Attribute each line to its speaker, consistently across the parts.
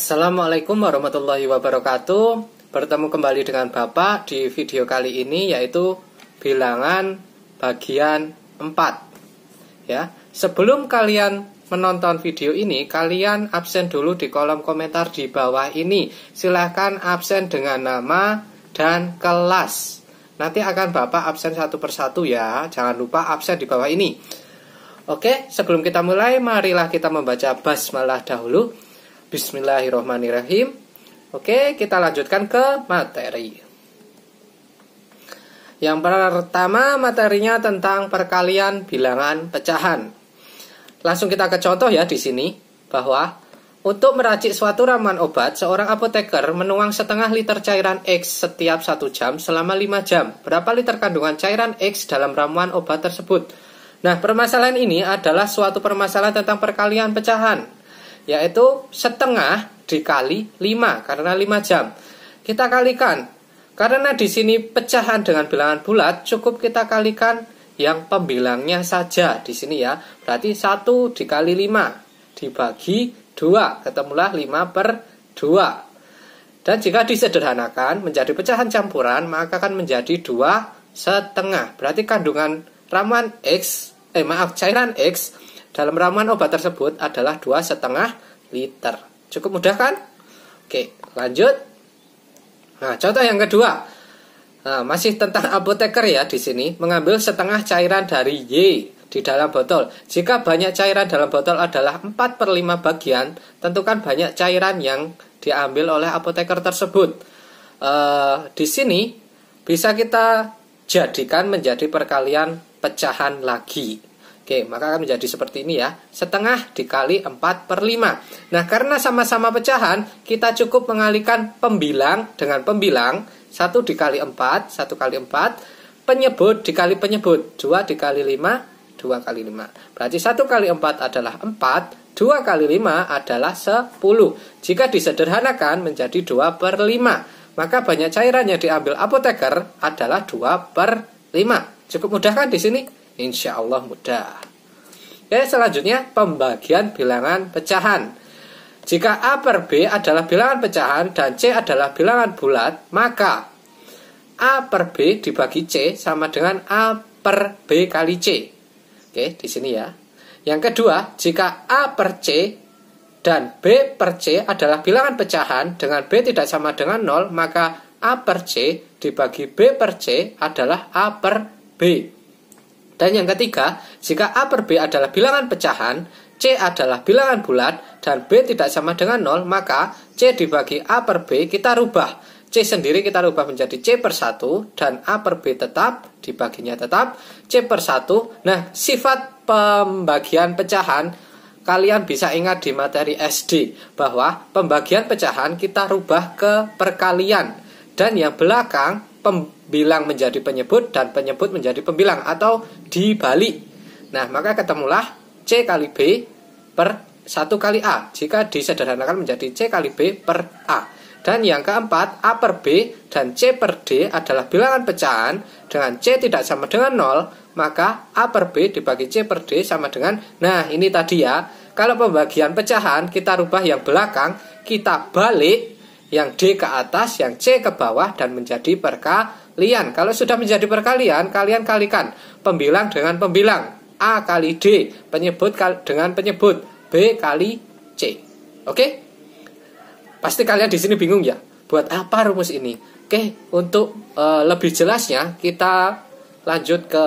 Speaker 1: Assalamualaikum warahmatullahi wabarakatuh. Bertemu kembali dengan Bapak di video kali ini, yaitu bilangan bagian 4. Ya, sebelum kalian menonton video ini, kalian absen dulu di kolom komentar di bawah ini. Silahkan absen dengan nama dan kelas. Nanti akan Bapak absen satu persatu ya. Jangan lupa absen di bawah ini. Oke, sebelum kita mulai, marilah kita membaca basmalah dahulu. Bismillahirrahmanirrahim. Oke, kita lanjutkan ke materi. Yang pertama, materinya tentang perkalian bilangan pecahan. Langsung kita ke contoh ya di sini, bahwa untuk meracik suatu ramuan obat, seorang apoteker menuang setengah liter cairan X setiap 1 jam selama 5 jam. Berapa liter kandungan cairan X dalam ramuan obat tersebut? Nah, permasalahan ini adalah suatu permasalahan tentang perkalian pecahan, yaitu setengah dikali 5, karena 5 jam. Kita kalikan, karena di sini pecahan dengan bilangan bulat, cukup kita kalikan yang pembilangnya saja di sini ya. Berarti 1 dikali 5 dibagi 2, ketemulah 5/2. Dan jika disederhanakan menjadi pecahan campuran, maka akan menjadi 2,5. Berarti kandungan ramuan cairan X dalam ramuan obat tersebut adalah 2,5 liter. Cukup mudah kan? Oke, lanjut. Nah, contoh yang kedua. Nah, masih tentang apoteker ya di sini. Mengambil setengah cairan dari Y di dalam botol. Jika banyak cairan dalam botol adalah 4/5 bagian, tentukan banyak cairan yang diambil oleh apoteker tersebut. Di sini bisa kita jadikan menjadi perkalian pecahan lagi. Oke, maka akan menjadi seperti ini ya. Setengah dikali 4/5. Nah, karena sama-sama pecahan, kita cukup mengalikan pembilang dengan pembilang. 1 dikali 4, 1 kali 4. Penyebut dikali penyebut. 2 dikali 5, 2 kali 5. Berarti 1 kali 4 adalah 4. 2 kali 5 adalah 10. Jika disederhanakan menjadi 2/5. Maka banyak cairan yang diambil apoteker adalah 2/5. Cukup mudah kan di sini? Insya Allah mudah. Oke, selanjutnya pembagian bilangan pecahan. Jika A per B adalah bilangan pecahan dan C adalah bilangan bulat, maka A per B dibagi C sama dengan A per B kali C. Oke, di sini ya. Yang kedua, jika A per C dan B per C adalah bilangan pecahan dengan B tidak sama dengan 0, maka A per C dibagi B per C adalah A per B. Dan yang ketiga, jika A per B adalah bilangan pecahan, C adalah bilangan bulat, dan B tidak sama dengan 0, maka C dibagi A per B kita rubah. C sendiri kita rubah menjadi C per 1, dan A per B tetap, dibaginya tetap, C per 1. Nah, sifat pembagian pecahan, kalian bisa ingat di materi SD, bahwa pembagian pecahan kita rubah ke perkalian. Dan yang belakang, pembilang menjadi penyebut dan penyebut menjadi pembilang atau dibalik. Nah, maka ketemulah C kali B per 1 kali A. Jika disederhanakan menjadi C kali B per A. Dan yang keempat, A per B dan C per D adalah bilangan pecahan. Dengan C tidak sama dengan 0, maka A per B dibagi C per D sama dengan, nah ini tadi ya. Kalau pembagian pecahan kita rubah yang belakang, kita balik, yang D ke atas, yang C ke bawah, dan menjadi perkalian. Kalau sudah menjadi perkalian, kalian kalikan pembilang dengan pembilang. A kali D, penyebut dengan penyebut, B kali C. Oke? Pasti kalian di sini bingung ya, buat apa rumus ini? Oke, untuk lebih jelasnya kita lanjut ke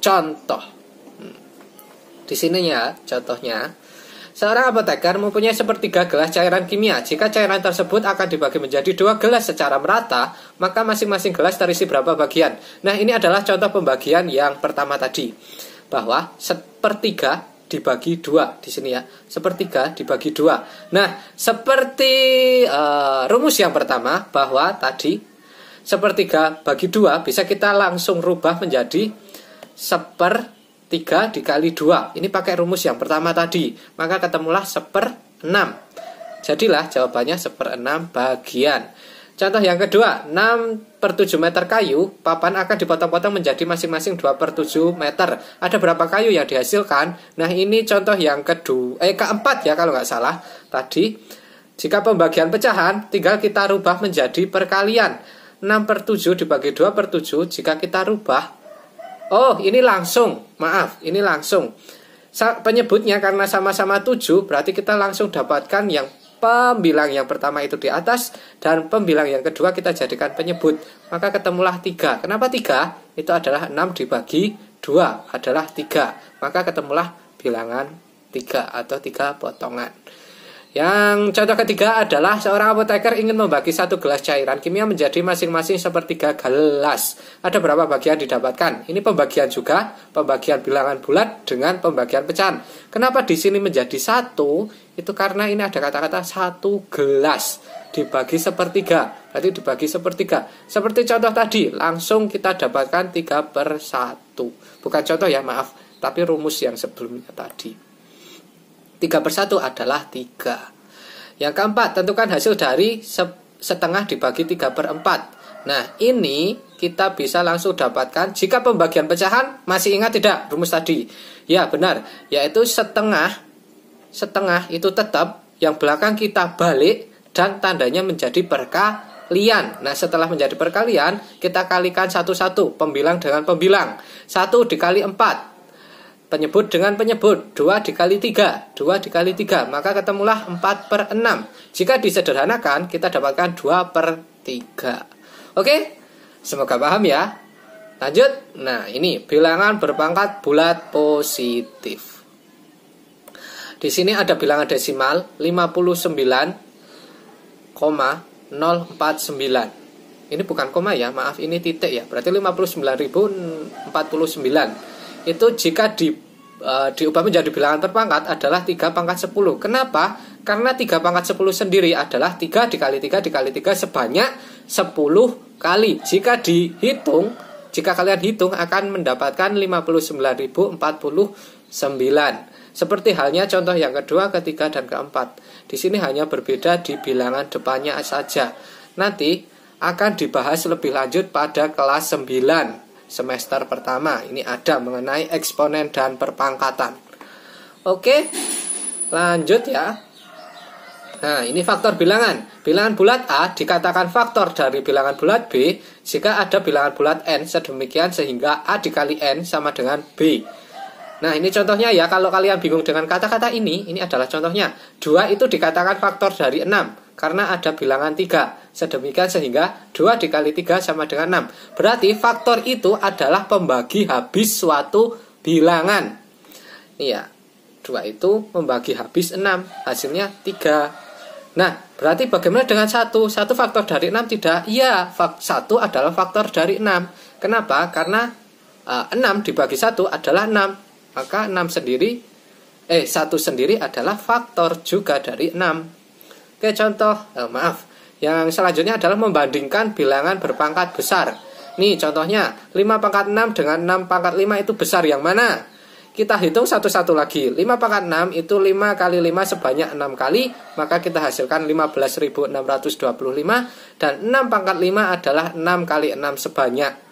Speaker 1: contoh. Di sini ya contohnya. Seorang apoteker mempunyai sepertiga gelas cairan kimia. Jika cairan tersebut akan dibagi menjadi 2 gelas secara merata, maka masing-masing gelas terisi berapa bagian? Nah, ini adalah contoh pembagian yang pertama tadi, bahwa sepertiga dibagi 2 di sini ya. Sepertiga dibagi 2. Nah, seperti rumus yang pertama, bahwa tadi sepertiga bagi 2 bisa kita langsung rubah menjadi 1/3 dikali 2. Ini pakai rumus yang pertama tadi. Maka ketemulah 1/6. Jadilah jawabannya 1/6 bagian. Contoh yang kedua, 6/7 meter kayu, papan akan dipotong-potong menjadi masing-masing 2/7 meter. Ada berapa kayu yang dihasilkan? Nah, ini contoh yang keempat ya kalau nggak salah. Tadi Jika pembagian pecahan, tinggal kita rubah menjadi perkalian. 6/7 dibagi 2/7, jika kita rubah, oh ini langsung, maaf, ini langsung. Penyebutnya karena sama-sama 7, berarti kita langsung dapatkan yang pembilang yang pertama itu di atas, dan pembilang yang kedua kita jadikan penyebut. Maka ketemulah 3. Kenapa 3? Itu adalah 6 dibagi 2 adalah 3. Maka ketemulah bilangan 3 atau 3 potongan. Yang contoh ketiga adalah seorang apoteker ingin membagi 1 gelas cairan kimia menjadi masing-masing sepertiga gelas. Ada berapa bagian didapatkan? Ini pembagian juga, pembagian bilangan bulat dengan pembagian pecahan. Kenapa di sini menjadi 1? Itu karena ini ada kata-kata 1 gelas dibagi sepertiga. Berarti dibagi sepertiga. Seperti contoh tadi, langsung kita dapatkan 3/1. Bukan contoh ya, maaf, tapi rumus yang sebelumnya tadi. 3/1 adalah 3. Yang keempat, tentukan hasil dari setengah dibagi 3/4. Nah, ini kita bisa langsung dapatkan jika pembagian pecahan. Masih ingat tidak rumus tadi? Ya, benar. Yaitu setengah itu tetap, yang belakang kita balik dan tandanya menjadi perkalian. Nah, setelah menjadi perkalian, kita kalikan satu-satu, pembilang dengan pembilang. 1 dikali 4, penyebut dengan penyebut, 2 dikali 3, 2 dikali 3, maka ketemulah 4/6. Jika disederhanakan, kita dapatkan 2/3. Oke, semoga paham ya. Lanjut. Nah, ini bilangan berpangkat bulat positif. Di sini ada bilangan desimal 59,049. Ini bukan koma ya, maaf, ini titik ya. Berarti 59.049. Itu jika diubah menjadi bilangan terpangkat adalah 3/10. Kenapa? Karena 3/10 sendiri adalah 3 dikali 3 dikali 3 sebanyak 10 kali. Jika kalian hitung akan mendapatkan 59.049. Seperti halnya contoh yang kedua, ketiga, dan keempat. Di sini hanya berbeda di bilangan depannya saja. Nanti akan dibahas lebih lanjut pada kelas 9 semester pertama. Ini ada mengenai eksponen dan perpangkatan. Oke, lanjut ya. Nah, ini faktor bilangan. Bilangan bulat A dikatakan faktor dari bilangan bulat B jika ada bilangan bulat N sedemikian sehingga A dikali N sama dengan B. Nah, ini contohnya ya. Kalau kalian bingung dengan kata-kata ini adalah contohnya. 2 itu dikatakan faktor dari 6 karena ada bilangan 3. Sedemikian sehingga 2 dikali 3 sama dengan 6. Berarti faktor itu adalah pembagi habis suatu bilangan. Ini ya, 2 itu membagi habis 6, hasilnya 3. Nah, berarti bagaimana dengan 1? 1 faktor dari 6 tidak? Iya, 1 adalah faktor dari 6. Kenapa? Karena 6 dibagi 1 adalah 6. Maka 1 sendiri adalah faktor juga dari 6. Oke, contoh, maaf. Yang selanjutnya adalah membandingkan bilangan berpangkat besar. Nih contohnya, 5/6 dengan 6/5 itu besar yang mana? Kita hitung satu-satu lagi. 5/6 itu 5 kali 5 sebanyak 6 kali. Maka kita hasilkan 15.625. Dan 6/5 adalah 6 kali 6 sebanyak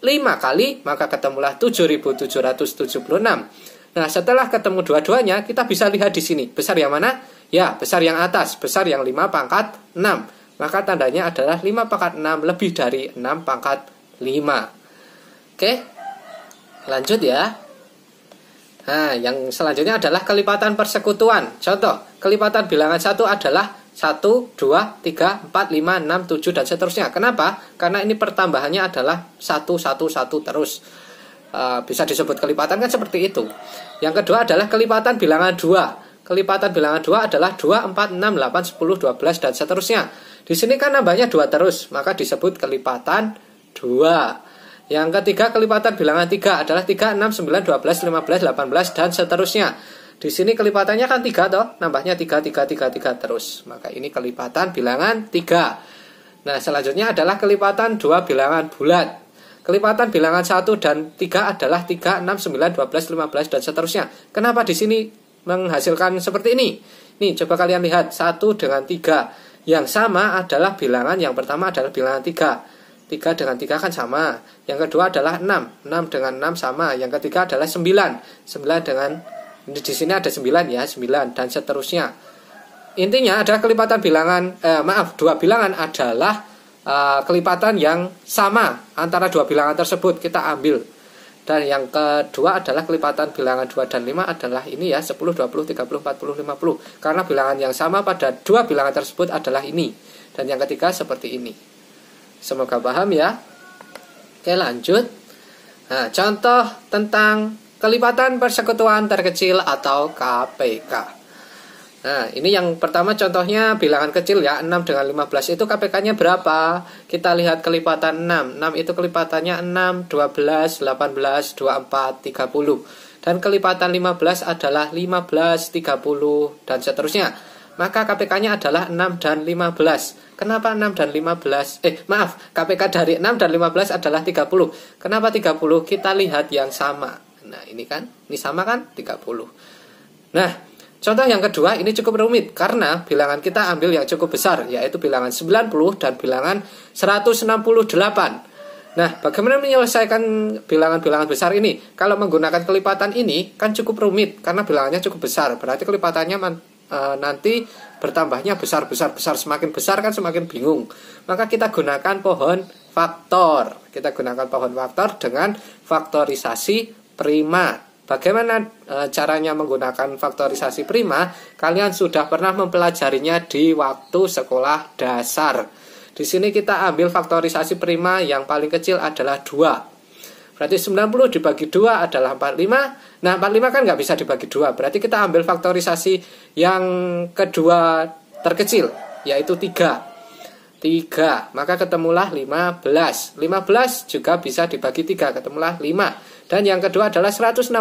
Speaker 1: 5 kali, maka ketemulah 7.776. Nah, setelah ketemu dua-duanya, kita bisa lihat di sini. Besar yang mana? Ya, besar yang atas, besar yang 5/6. Maka tandanya adalah 5/6 lebih dari 6/5. Oke, lanjut ya. Nah, yang selanjutnya adalah kelipatan persekutuan. Contoh, kelipatan bilangan 1 adalah 1, 2, 3, 4, 5, 6, 7, dan seterusnya. Kenapa? Karena ini pertambahannya adalah 1, 1, 1 terus. Bisa disebut kelipatan kan seperti itu. Yang kedua adalah kelipatan bilangan 2. Kelipatan bilangan 2 adalah 2, 4, 6, 8, 10, 12, dan seterusnya. Di sini kan nambahnya 2 terus, maka disebut kelipatan 2. Yang ketiga, kelipatan bilangan 3 adalah 3, 6, 9, 12, 15, 18, dan seterusnya. Di sini kelipatannya kan 3 toh, nambahnya 3 terus. Maka ini kelipatan bilangan 3. Nah, selanjutnya adalah kelipatan 2 bilangan bulat. Kelipatan bilangan 1 dan 3 adalah 3, 6, 9, 12, 15, dan seterusnya. Kenapa di sini menghasilkan seperti ini? Nih, coba kalian lihat 1 dengan 3. Yang sama adalah bilangan yang pertama adalah bilangan 3. 3 dengan 3 kan sama. Yang kedua adalah 6. 6 dengan 6 sama. Yang ketiga adalah 9. 9 dengan, di sini ada 9 ya, 9 dan seterusnya. intinya ada kelipatan bilangan, dua bilangan adalah kelipatan yang sama antara dua bilangan tersebut, kita ambil. Dan yang kedua adalah kelipatan bilangan 2 dan 5 adalah ini ya, 10, 20, 30, 40, 50. Karena bilangan yang sama pada dua bilangan tersebut adalah ini. Dan yang ketiga seperti ini. Semoga paham ya. Oke, lanjut. Nah, contoh tentang kelipatan persekutuan terkecil atau KPK. Nah, ini yang pertama contohnya bilangan kecil ya, 6 dengan 15 itu KPK-nya berapa? Kita lihat kelipatan 6. 6 itu kelipatannya 6, 12, 18, 24, 30. Dan kelipatan 15 adalah 15, 30, dan seterusnya. Maka KPK-nya adalah 6 dan 15. Kenapa 6 dan 15? KPK dari 6 dan 15 adalah 30. Kenapa 30? Kita lihat yang sama. Nah, ini kan, ini sama kan? 30. Nah, contoh yang kedua ini cukup rumit karena bilangan kita ambil yang cukup besar, yaitu bilangan 90 dan bilangan 168. Nah, bagaimana menyelesaikan bilangan-bilangan besar ini? Kalau menggunakan kelipatan ini kan cukup rumit karena bilangannya cukup besar. Berarti kelipatannya nanti bertambahnya besar, semakin besar kan semakin bingung. Maka kita gunakan pohon faktor. Kita gunakan pohon faktor dengan faktorisasi prima. Bagaimana caranya menggunakan faktorisasi prima? Kalian sudah pernah mempelajarinya di waktu sekolah dasar. Di sini kita ambil faktorisasi prima yang paling kecil adalah 2. Berarti 90 dibagi 2 adalah 45. Nah, 45 kan nggak bisa dibagi 2. Berarti kita ambil faktorisasi yang kedua terkecil, yaitu 3. Maka ketemulah 15. 15 juga bisa dibagi 3, ketemulah 5. Dan yang kedua adalah 168.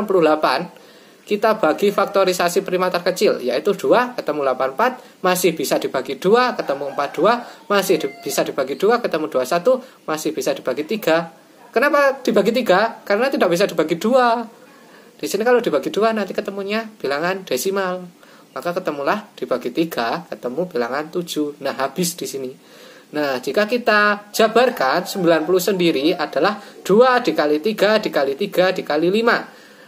Speaker 1: Kita bagi faktorisasi prima terkecil, yaitu 2, ketemu 84, masih bisa dibagi 2, ketemu 42, masih bisa dibagi 2, ketemu 21, masih bisa dibagi 3. Kenapa dibagi 3? Karena tidak bisa dibagi 2. Di sini kalau dibagi 2 nanti ketemunya bilangan desimal. Maka ketemulah dibagi 3, ketemu bilangan 7. Nah, habis di sini. Nah, jika kita jabarkan 90 sendiri adalah 2 dikali 3 dikali 3 dikali 5.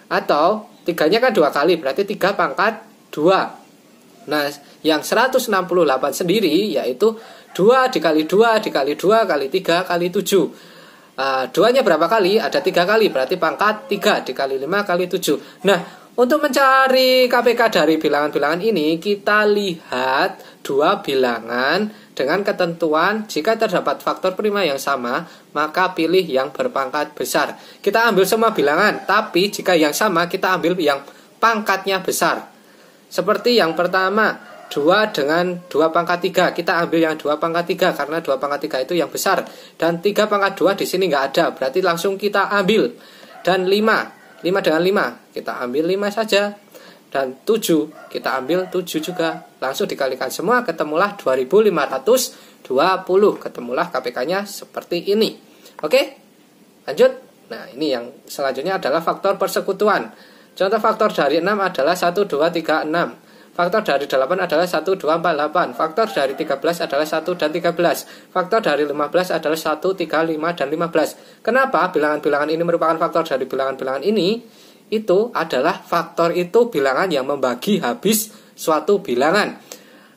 Speaker 1: Atau 3-nya kan 2 kali, berarti 3 pangkat 2. Nah, yang 168 sendiri yaitu 2 dikali 2 dikali 2 kali 3 kali 7. 2-nya berapa kali? Ada 3 kali, berarti pangkat 3 dikali 5 kali 7. Nah, untuk mencari KPK dari bilangan-bilangan ini, kita lihat dua bilangan dengan ketentuan jika terdapat faktor prima yang sama, maka pilih yang berpangkat besar. Kita ambil semua bilangan, tapi jika yang sama, kita ambil yang pangkatnya besar. Seperti yang pertama, 2 dengan 2 pangkat 3. Kita ambil yang 2 pangkat 3 karena 2 pangkat 3 itu yang besar. Dan 3 pangkat 2 di sini nggak ada, berarti langsung kita ambil. Dan 5 dengan 5, kita ambil 5 saja. Dan 7, kita ambil 7 juga. Langsung dikalikan semua, ketemulah 2520. Ketemulah KPK-nya seperti ini. Oke, lanjut. Nah, ini yang selanjutnya adalah faktor persekutuan. Contoh faktor dari 6 adalah 1, 2, 3, 6. Faktor dari 8 adalah 1, 2, 4, 8. Faktor dari 13 adalah 1 dan 13. Faktor dari 15 adalah 1, 3, 5, dan 15. Kenapa bilangan-bilangan ini merupakan faktor dari bilangan-bilangan ini? Itu adalah faktor itu bilangan yang membagi habis suatu bilangan.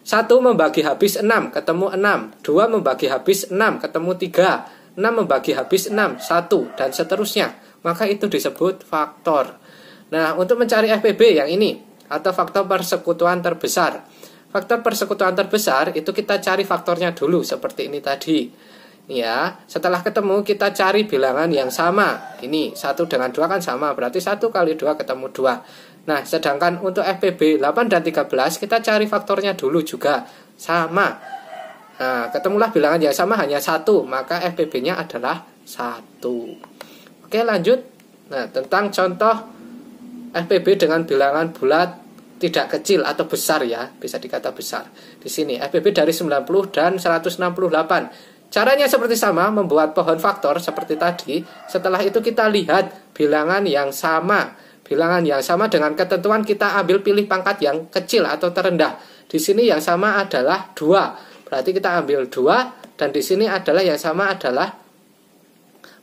Speaker 1: 1 membagi habis 6, ketemu 6. 2 membagi habis 6, ketemu 3. 6 membagi habis 6, 1, dan seterusnya. Maka itu disebut faktor. Nah, untuk mencari FPB yang ini, atau faktor persekutuan terbesar. Faktor persekutuan terbesar itu kita cari faktornya dulu seperti ini tadi. Ya, setelah ketemu kita cari bilangan yang sama. Ini 1 dengan 2 kan sama, berarti 1 kali 2 ketemu 2. Nah, sedangkan untuk FPB 8 dan 13 kita cari faktornya dulu juga sama. Nah, ketemulah bilangan yang sama hanya 1, maka FPB-nya adalah 1. Oke, lanjut. Nah, tentang contoh FPB dengan bilangan bulat tidak kecil atau besar ya, bisa dikata besar. Di sini FPB dari 90 dan 168. Caranya seperti sama, membuat pohon faktor seperti tadi. Setelah itu kita lihat bilangan yang sama. Bilangan yang sama dengan ketentuan kita ambil pilih pangkat yang kecil atau terendah. Di sini yang sama adalah 2. Berarti kita ambil 2 dan di sini adalah yang sama adalah,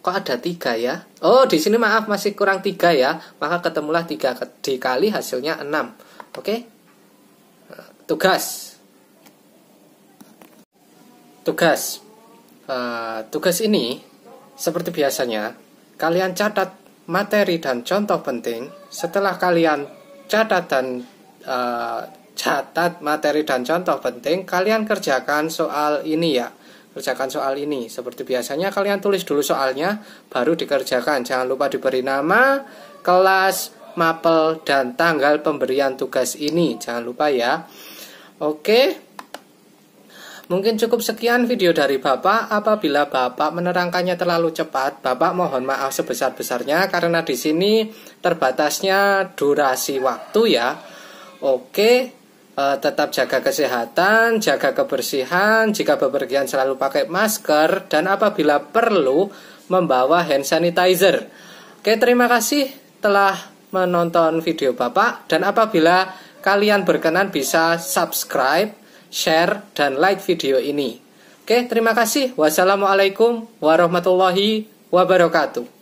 Speaker 1: kok ada 3 ya? Oh, di sini maaf masih kurang 3 ya. Maka ketemulah 3 dikali hasilnya 6. Oke? Tugas. tugas. Tugas ini seperti biasanya kalian catat materi dan contoh penting. Setelah kalian catat materi dan contoh penting, kalian kerjakan soal ini ya. Kerjakan soal ini. Seperti biasanya kalian tulis dulu soalnya, baru dikerjakan. Jangan lupa diberi nama, kelas, mapel, dan tanggal pemberian tugas ini. Jangan lupa ya. Oke. Mungkin cukup sekian video dari Bapak. Apabila Bapak menerangkannya terlalu cepat, Bapak mohon maaf sebesar-besarnya karena di sini terbatasnya durasi waktu ya. Oke, tetap jaga kesehatan, jaga kebersihan, jika bepergian selalu pakai masker, dan apabila perlu membawa hand sanitizer. Oke, terima kasih telah menonton video Bapak, dan apabila kalian berkenan bisa subscribe, share, dan like video ini. Oke, terima kasih. Wassalamualaikum warahmatullahi wabarakatuh.